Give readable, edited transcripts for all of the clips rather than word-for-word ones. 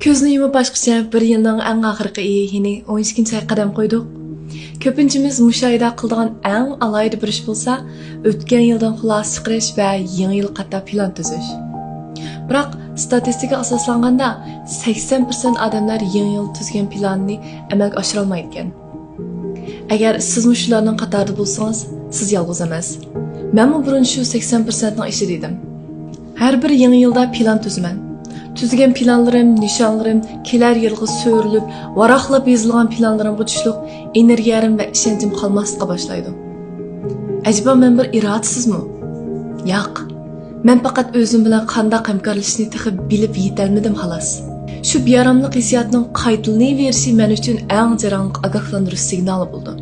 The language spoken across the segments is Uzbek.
Ko'zni yumib boshqacha bir yilning eng oxirgi yini 12-oy qadam qo'ydik. Ko'pinchimiz mushohida qiladigan eng alohida bir ish bo'lsa, o'tgan yildan xulosa chiqarish va yangi yil qator plan tuzish. Biroq statistikaga asoslanganda 80% odamlar yangi yil tuzgan planni amalga oshira olmaydi ekan. Agar siz shularning qatorida bo'lsangiz, siz yolg'iz emas. Men burun shu 80% ning ishi dedim. Har bir yangi yilda plan tuzaman. Tuzgan planlarım, nishonlarim kelar yilga so'rilib, varaqlab yozilgan planlarimga tushliq energiyam va ishonchim qolmaslikka boshlaydi. Ajaba men bir irodasizmi? Yo'q. Men faqat o'zim bilan qanday hamkorlashishni texib bilib yetolmadim xolos. Shu beyaramlik hissiyotning qaytalanaverishi men uchun eng jarangli ogohlantirish signali bo'ldi.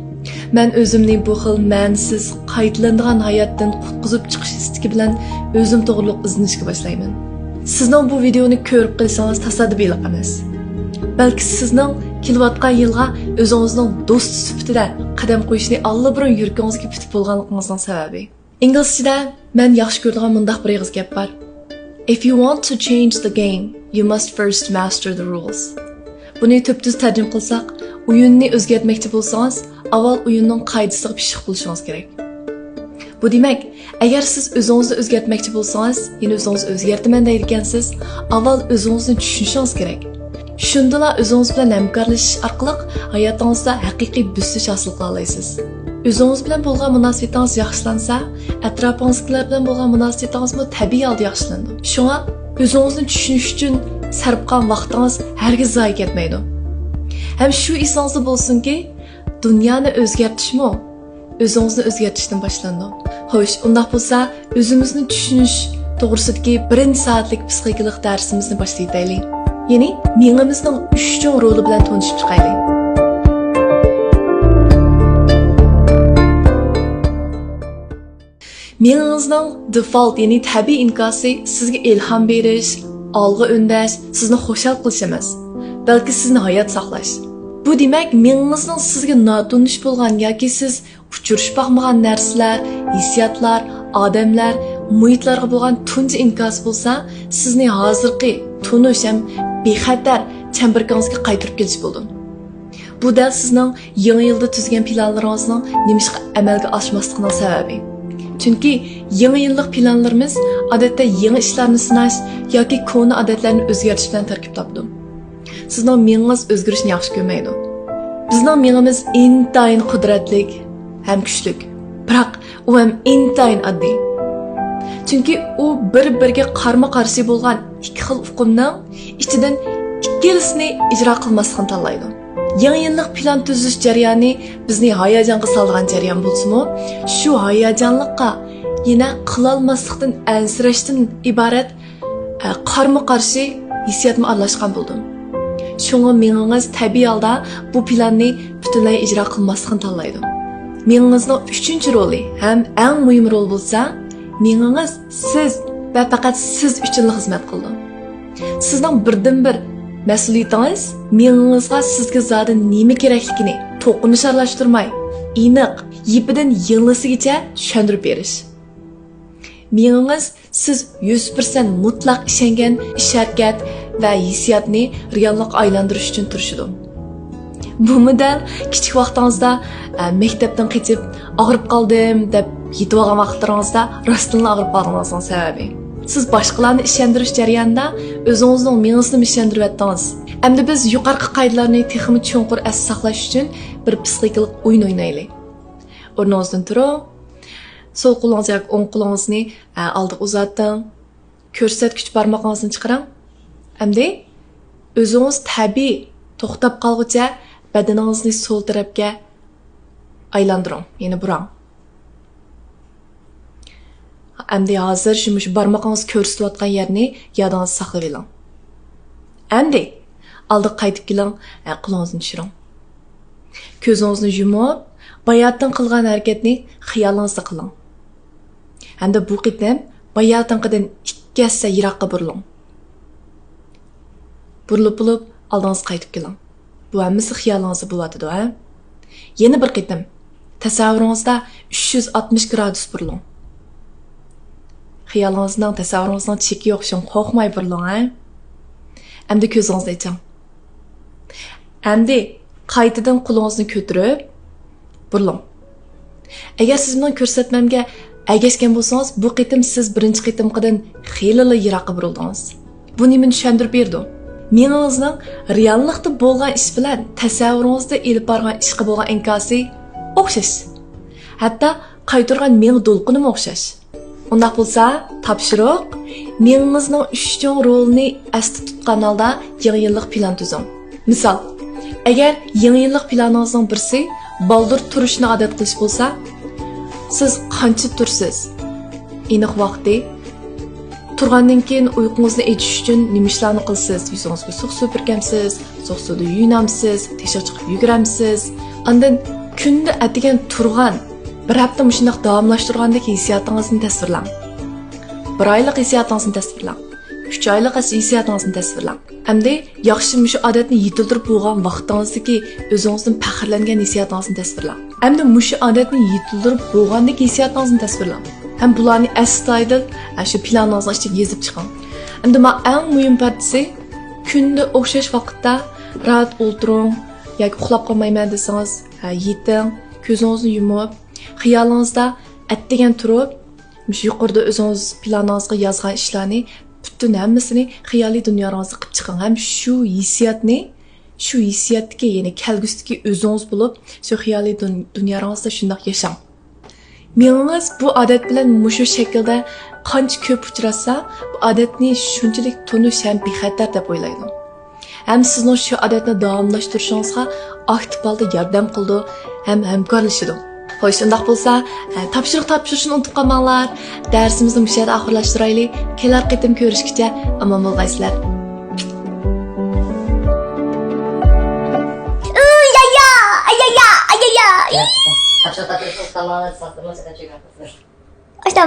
Men o'zimni bu xil ma'nisiz qaytalanadigan hayotdan qutqizib chiqish istagi bilan o'zim to'g'riliq izlanishga boshlayman. Sizning bu videoni ko'rib qilsangiz tasodifiylik emas. Balki sizning kelayotgan yilga o'zingizning do'st sifatida qadam qo'yishni allabirun yuragingizga bitib bo'lganligingizning sababi. Inglizchada men yaxshi ko'radigan mundaq bir yig'iz gap bor. If you want to change the game, you must first master the rules. Buni tubtuz tarjima qilsak, o'yinni o'zgartmoqchi bo'lsangiz, avval o'yinning qoidasiga pishiq bo'lishingiz kerak. Bu demak, agar siz o'zingizni o'zgartmoqchi bo'lsangiz, ya'ni o'zingizni o'zgartaman deyotgansiz, avval o'zingizni tushunishingiz kerak. Shundala o'zingiz bilan hamkorlashish orqali hayotingizda haqiqiy bo'sish hosil qila olasiz. O'zingiz bilan bo'lgan munosabatingiz yaxshilansa, atrofingizdagilar bilan bo'lgan munosabatingiz tabiiy holda yaxshilandi. Shunga o'zingizni tushunish uchun sarf qilgan vaqtingiz hargiz zoya ketmaydi. Ham shu esingizda bo'lsinki, dunyoni o'zgartirishmi o'zingizni o'zgartirishdan boshlandi. Xo'sh, undaq bo'lsa, o'zimizni tushunish to'g'risidagi birinchi soatlik psixologik darsimizni boshlaylik. Ya'ni miyamizning 3 chong roli bilan tanishib chiqaylik. Miyangizning default, ya'ni tabiiy inkosi sizga ilhom berish, olg'a undash, sizni xushal qilish emas, balki sizni hayot saqlash. Bu demak, miyangizning sizga notunish bo'lgan yoki siz uchirishib boqmagan narsalar, hissiyotlar, odamlar, muhitlarga bo'lgan tunji inkas bo'lsa, sizni hozirgi tunish ham bexatar chambarkangizga qaytarib kelish bo'ldi. Bu dal sizning yangi yilda tuzgan planlaringizning nimishqa amalga oshmasligining sababi. Chunki yangi yillik planlarimiz odatda yangi ishlarni sinash yoki koni odatlarni o'zgartirish bilan tarkib topdi. Sizning miyangiz o'zgarishni yaxshi ko'rmaydi. Bizning miyamiz intayin qudratli ham kuchli. Biroq u ham intayin oddiy. Chunki u bir-biriga qarama-qarshi bo'lgan ikki xil uqumning ichidan ikkilisini ijro qilmaslikni tanlaydi. Yangi yillik plan tuzish jarayoni bizni hayajonga solgan jarayon bo'lsa-mu, shu hayajonlikqa yana qilolmaslikdan ansirashdan iborat qarama-qarshi hissiyotni aralashgan bo'ldi. Shunga miyangiz tabiiy holda bu planni butunlay ijro qilmaslikni tanlaydi. Miyangizning 3-chi roli ham eng muhim rol bo'lsa, miyangiz siz va faqat siz uchun xizmat qildi. Sizning birdan-bir mas'uliyatingiz miyangizga sizga zodi nima kerakligini to'qinish aralashtirmay, aniq, yipidan yillisigacha tushuntirib berish. Miyangiz siz 100% mutlaq ishongan ish-harakat va hissiyotni reallikka aylantirish uchun turishidi. Bu model kichik vaqtingizda maktabdan qochib og'rib qoldim deb yetib olgan vaqtlaringizda rostdan og'rib qolganingizning sababi. Siz boshqalarni ishontirish jarayonida o'zingizning miyangizni ishontirib yotdingiz. Endi biz yuqorqi qoidalarni texnik cho'nqur as saqlash uchun bir psixologik o'yin o'ynaylik. O'rningizdan turib, sol qo'lingiz yoki o'ng qo'lingizni oldiga uzating. Ko'rsatkich barmoqingizni chiqaring. Endi o'zingiz tabiiy to'xtab qolguncha badaningizni sol tarafga aylantiring, ya'ni burang. Endi hozir shu barmoqingiz ko'rsatayotgan yerni yodingizda saqlab oling. Endi oldiga qaytib keling, qo'lingizni tushiring. Ko'zingizni yumib, bayatdan qilgan harakatni xayolingizda qiling. Endi bu qitim bayatdan 2 hassa yiroqqa buriling. Burilib oldingizga qaytib keling. Bu hammasi xayolingizda bo'lyotdi, ha? Yana bir qitim tasavvuringizda 360 gradus buriling. Xayolingizning tasavvuringizning cheki yo'q, qo'rqmay buriling, ha? Endi ko'zingizni oching. Endi qaytadan qo'lingizni ko'tarib, buriling. Agar siz menga ko'rsatmamga agashgan bo'lsangiz, bu qitim siz birinchi qitimqidan xeyli yiroqqa burildingiz. Bu nimani tushuntirib berdi? Mengizning reallikda bo'lgan ish bilan tasavvuringizda elib borgan ishga bo'lgan inkosi o'xshash. Hatto qaytargan meng to'lqinim o'xshash. Undaq bo'lsa, topshiriq mengizning 3 chong rolini asli tutgan holda yangi yillik plan tuzing. Misol, agar yangi yillik planingizning birisi baldur turishni odat qilish bo'lsa, siz qancha tursiz? Aniq vaqti turgandan keyin uyqungizni echish uchun nima ishlarni qilsiz? Yuzingizga suv supurkamsiz, sovuq suvda yuyinamsiz, teshik chiqib yuguramsiz. Undan kunda atigan turgan bir hafta mushundoq davomlashtirgandek hissiyotingizni tasvirlang. 1 oylik hissiyotingizni tasvirlang. 3 oylik hissiyotingizni tasvirlang. Endi yaxshi mushu odatni yetildirib bo'lgan vaqtingizdagi o'zingizdan faxrlangan hissiyotingizni tasvirlang. Endi mushu odatni yetildirib bo'lgandek hissiyotingizni tasvirlang. Hem bularni astoydil shu planingizni ichiga yozib chiqing. Endi men eng muhim partisi kunda o'xshash vaqtda rahat o'tiring yoki uxlab qolmayman desangiz, yeting, ko'zingizni yumib, xayolingizda atdigan turib, shu yuqorida o'zingiz planingizga yozgan ishlarni butun hammasini xayoliy dunyongizga qilib chiqing. Ham shu hissiyotga, ya'ni kelgusidagi o'zingiz bo'lib, shu xayoliy dunyongizda shundoq yashang. Mengiz bu odat bilan mushu shaklda qancha ko'p uchrasa, bu odatni shunchalik tunish ham bexatar deb o'ylayman. Ham sizning shu odatni davomlashtirishingizga aktiv holda yordam qildi, ham hamkorlashdi. Xo'sh, shundoq bo'lsa, topshirishni unutib qolmanglar. Darsimizni bu yerda oxirlashtiraylik. Kelar qitim ko'rishguncha omon bo'lgaysizlar. Está